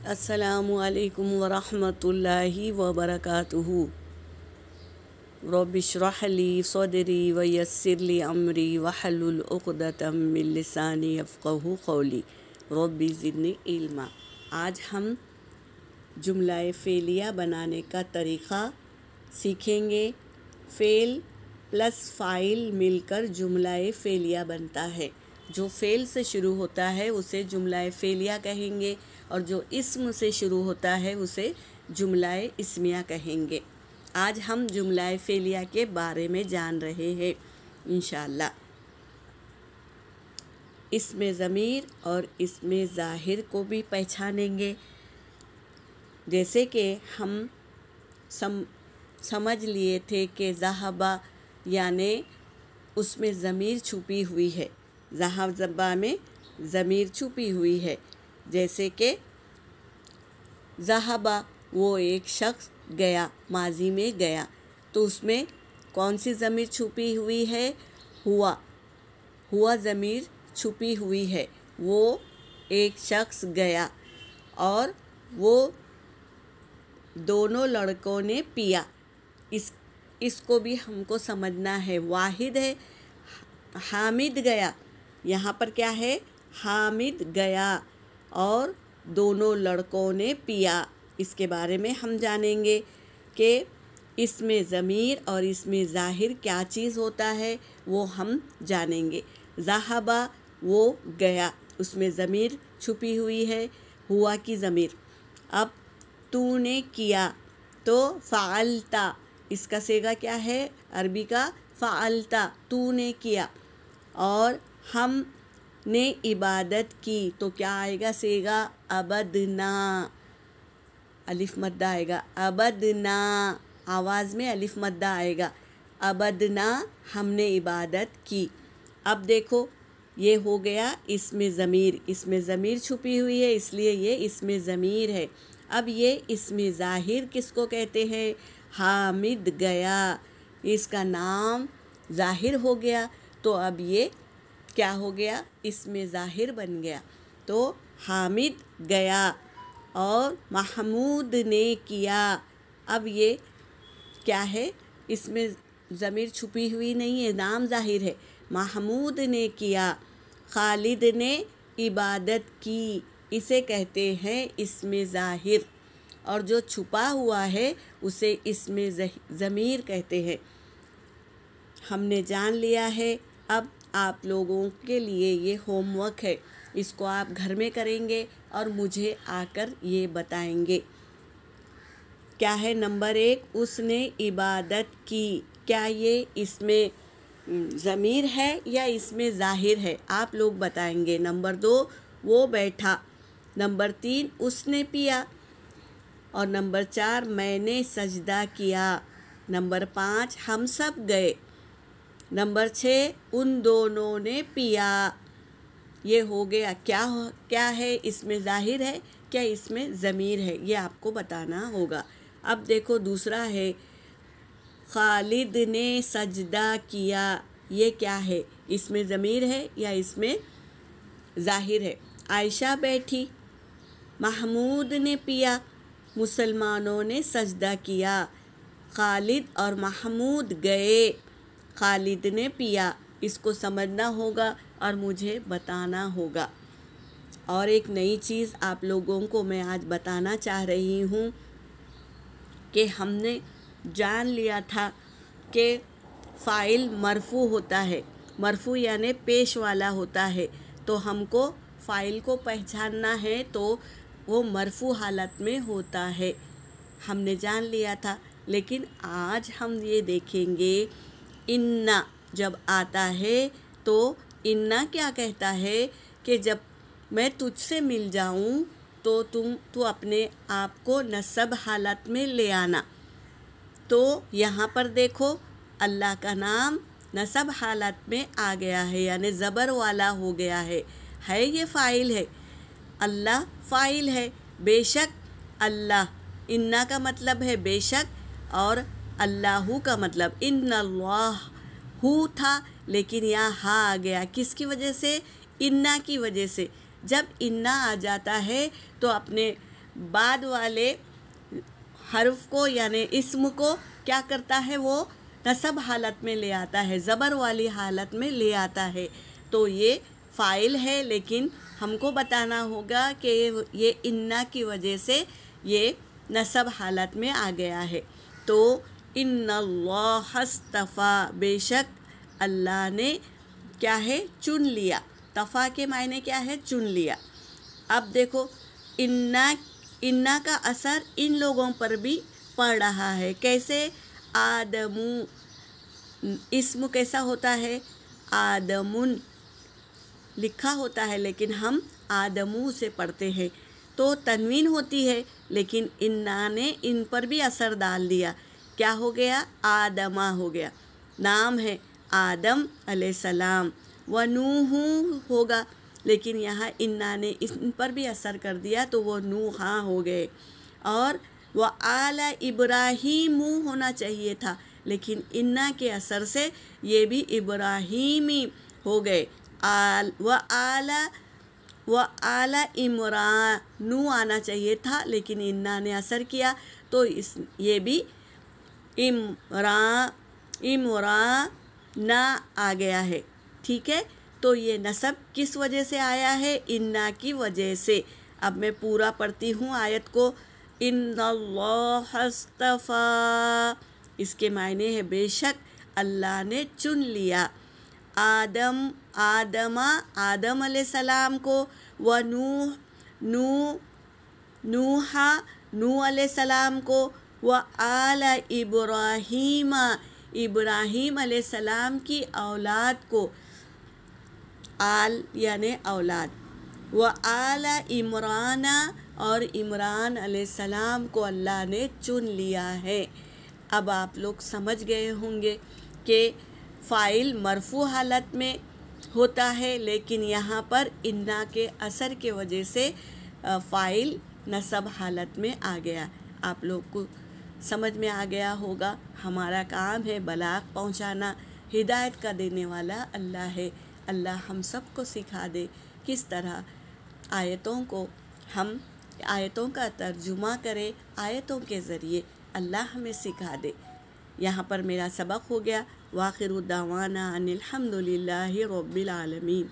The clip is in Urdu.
السلام علیکم ورحمۃ اللہ وبرکاتہ۔ رب اشرح لی صدری ویسر لی امری واحلل عقدۃ من لسانی یفقہوا قولی رب زدنی علما۔ آج ہم جملہ فعلیہ بنانے کا طریقہ سیکھیں گے۔ فعل پلس فاعل مل کر جملہ فعلیہ بنتا ہے۔ جو فعل سے شروع ہوتا ہے اسے جملہ فعلیہ کہیں گے، اور جو اسم سے شروع ہوتا ہے اسے جملہ اسمیہ کہیں گے۔ آج ہم جملہ فعلیہ کے بارے میں جان رہے ہیں انشاءاللہ۔ اسم ضمیر اور اسم ظاہر کو بھی پہچانیں گے۔ جیسے کہ ہم سمجھ لیے تھے کہ ذہبہ یعنی اس میں ضمیر چھپی ہوئی ہے، ذہبہ میں ضمیر چھپی ہوئی ہے۔ جیسے کہ ذہبہ وہ ایک شخص گیا، ماضی میں گیا، تو اس میں کون سی ضمیر چھپی ہوئی ہے؟ ہوا ضمیر چھپی ہوئی ہے۔ وہ ایک شخص گیا اور وہ دونوں لڑکوں نے پیا۔ اس کو بھی ہم کو سمجھنا ہے۔ واحد ہے، حامد گیا، یہاں پر کیا ہے؟ حامد گیا اور دونوں لڑکوں نے پیا۔ اس کے بارے میں ہم جانیں گے کہ اسم ضمیر اور اسم ظاہر کیا چیز ہوتا ہے، وہ ہم جانیں گے۔ ذہبہ وہ گیا، اس میں ضمیر چھپی ہوئی ہے، ہوا کی ضمیر۔ اب تو نے کیا تو فعلتا، اس کا صیغہ کیا ہے؟ عربی کا فعلتا، تو نے کیا۔ اور ہم نے عبادت کی تو کیا آئے گا صیغہ؟ عبدنا، الف مدہ آئے گا، عبدنا، آواز میں الف مدہ آئے گا، عبدنا، ہم نے عبادت کی۔ اب دیکھو یہ ہو گیا اسم ضمیر، اسم ضمیر چھپی ہوئی ہے اس لیے یہ اسم ضمیر ہے۔ اب یہ اسم ظاہر کس کو کہتے ہیں؟ حامد گیا، اس کا نام ظاہر ہو گیا، تو اب یہ کیا ہو گیا؟ اسم ظاہر بن گیا۔ تو حامد گیا اور محمود نے کیا۔ اب یہ کیا ہے؟ اس میں ضمیر چھپی ہوئی نہیں ہے، نام ظاہر ہے۔ محمود نے کیا، خالد نے عبادت کی، اسے کہتے ہیں اسم ظاہر، اور جو چھپا ہوا ہے اسے اسم ضمیر کہتے ہیں۔ ہم نے جان لیا ہے۔ اب آپ لوگوں کے لیے یہ ہوم ورک ہے، اس کو آپ گھر میں کریں گے اور مجھے آ کر یہ بتائیں گے۔ کیا ہے؟ نمبر 1، اس نے عبادت کی، کیا یہ اسم ضمیر ہے یا اسم ظاہر ہے؟ آپ لوگ بتائیں گے۔ نمبر 2، وہ بیٹھا۔ نمبر 3، اس نے پیا۔ اور نمبر 4، میں نے سجدہ کیا۔ نمبر 5، ہم سب گئے۔ نمبر 6، ان دونوں نے پیا۔ یہ ہو گیا۔ کیا ہے؟ اسم ظاہر ہے کیا اسم ضمیر ہے؟ یہ آپ کو بتانا ہوگا۔ اب دیکھو دوسرا ہے، خالد نے سجدہ کیا، یہ کیا ہے؟ اسم ضمیر ہے یا اسم ظاہر ہے؟ عائشہ بیٹھی، محمود نے پیا، مسلمانوں نے سجدہ کیا، خالد اور محمود گئے، خالد نے پیا۔ اس کو سمجھنا ہوگا اور مجھے بتانا ہوگا۔ اور ایک نئی چیز آپ لوگوں کو میں آج بتانا چاہ رہی ہوں کہ ہم نے جان لیا تھا کہ فاعل مرفوع ہوتا ہے، مرفوع یعنی پیش والا ہوتا ہے، تو ہم کو فاعل کو پہچاننا ہے تو وہ مرفوع حالت میں ہوتا ہے، ہم نے جان لیا تھا۔ لیکن آج ہم یہ دیکھیں گے انا جب آتا ہے تو انا کیا کہتا ہے کہ جب میں تجھ سے مل جاؤں تو اپنے آپ کو نصب حالت میں لے آنا۔ تو یہاں پر دیکھو اللہ کا نام نصب حالت میں آ گیا ہے، یعنی زبر والا ہو گیا ہے یہ فاعل ہے، اللہ فاعل ہے۔ بے شک اللہ، انا کا مطلب ہے بے شک، اور اللہ کا مطلب ان اللہ ہو تھا، لیکن یہاں ہا آ گیا، کس کی وجہ سے؟ انا کی وجہ سے۔ جب انا آ جاتا ہے تو اپنے بعد والے حرف کو یعنی اسم کو کیا کرتا ہے، وہ نصب حالت میں لے آتا ہے، زبر والی حالت میں لے آتا ہے. تو یہ فاعل ہے، لیکن ہم کو بتانا ہوگا کہ یہ انا کی وجہ سے یہ نصب حالت میں آ گیا ہے. تو ان اللہ اصطفیٰ، بے شک اللہ نے کیا ہے، چن لیا. طفا کے معنی کیا ہے، چن لیا. اب دیکھو انا کا اثر ان لوگوں پر بھی پڑ رہا ہے. کیسے؟ آدمو، اسم کیسا ہوتا ہے، آدمن لکھا ہوتا ہے، لیکن ہم آدمو سے پڑھتے ہیں تو تنوین ہوتی ہے، لیکن انا نے ان پر بھی اثر ڈال دیا. کیا ہو گیا، آدمہ ہو گیا. نام ہے آدم علیہ السلام. ونوح ہوگا، لیکن یہاں انا نے ان پر بھی اثر کر دیا تو وہ نوحاں ہو گئے. اور وآل ابراہیم ہونا چاہیے تھا، لیکن انا کے اثر سے یہ بھی ابراہیمی ہو گئے. وآل عمران آنا چاہیے تھا، لیکن انا نے اثر کیا تو یہ بھی عمران آ گیا ہے. ٹھیک ہے، تو یہ نصب کس وجہ سے آیا ہے، انا کی وجہ سے. اب میں پورا پڑھتی ہوں آیت کو. ان اللہ اصطفیٰ، اس کے معنی ہے بے شک اللہ نے چن لیا. آدم علیہ السلام کو، نوح علیہ السلام کو، وآل ابراہیم ابراہیم علیہ السلام کی اولاد کو. آل یعنی اولاد. وآل عمران، اور عمران علیہ السلام کو اللہ نے چن لیا ہے. اب آپ لوگ سمجھ گئے ہوں گے کہ فاعل مرفوع حالت میں ہوتا ہے، لیکن یہاں پر انا کے اثر کے وجہ سے فاعل نصب حالت میں آ گیا. آپ لوگ کو سمجھ میں آ گیا ہوگا. ہمارا کام ہے بلاغ پہنچانا. ہدایت کا دینے والا اللہ ہے. اللہ ہم سب کو سکھا دے کس طرح آیتوں کا ترجمہ کرے آیتوں کے ذریعے. اللہ ہمیں سکھا دے. یہاں پر میرا سبق ہو گیا. وآخر دعوانا ان الحمد للہ رب العالمین.